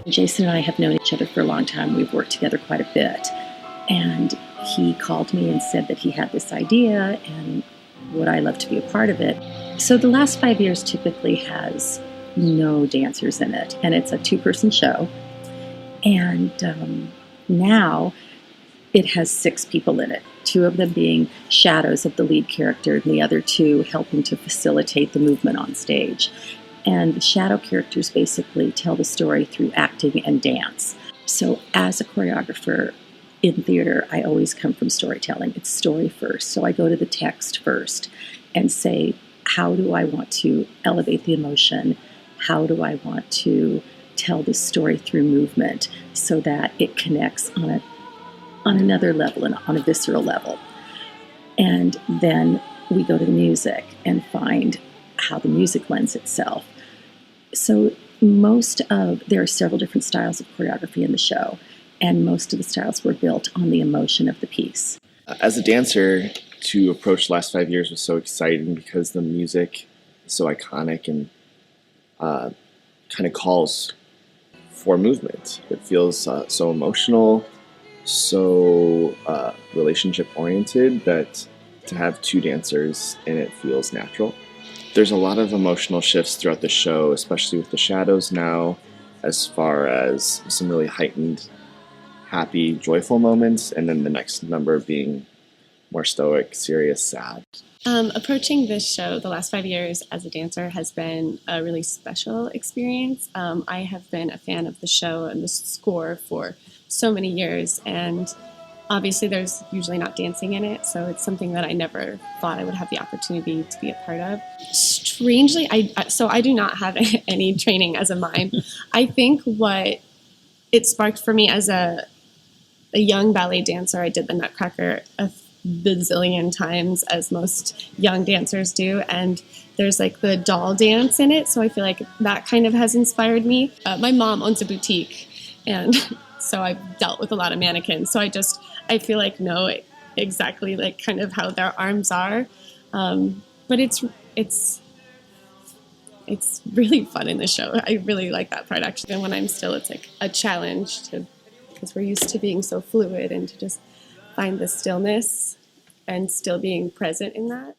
Jason and I have known each other for a long time. We've worked together quite a bit. And he called me and said that he had this idea and would I love to be a part of it. So the last 5 years typically has no dancers in it. And it's a 2-person show. And now it has 6 people in it, 2 of them being shadows of the lead character and the other 2 helping to facilitate the movement on stage. And the shadow characters basically tell the story through acting and dance. So as a choreographer in theater, I always come from storytelling. It's story first. So I go to the text first and say, how do I want to elevate the emotion? How do I want to tell this story through movement so that it connects on another level and on a visceral level? And then we go to the music and find how the music lends itself. So there are several different styles of choreography in the show, and most of the styles were built on the emotion of the piece. As a dancer, to approach the last 5 years was so exciting because the music is so iconic and kind of calls for movement. It feels so emotional, so relationship-oriented that to have 2 dancers in it feels natural. There's a lot of emotional shifts throughout the show, especially with the shadows now, as far as some really heightened, happy, joyful moments, and then the next number being more stoic, serious, sad. Approaching this show the last 5 years as a dancer has been a really special experience. I have been a fan of the show and the score for so many years, and obviously there's usually not dancing in it, so it's something that I never thought I would have the opportunity to be a part of. Strangely, I do not have any training as a mime. I think what it sparked for me as a young ballet dancer, I did the Nutcracker a bazillion times, as most young dancers do, and there's like the doll dance in it, so I feel like that kind of has inspired me. My mom owns a boutique, and so I've dealt with a lot of mannequins, so I feel like know exactly like kind of how their arms are, but it's really fun in the show. I really like that part, actually. And when I'm still, it's like a challenge because we're used to being so fluid, and to just find the stillness and still being present in that.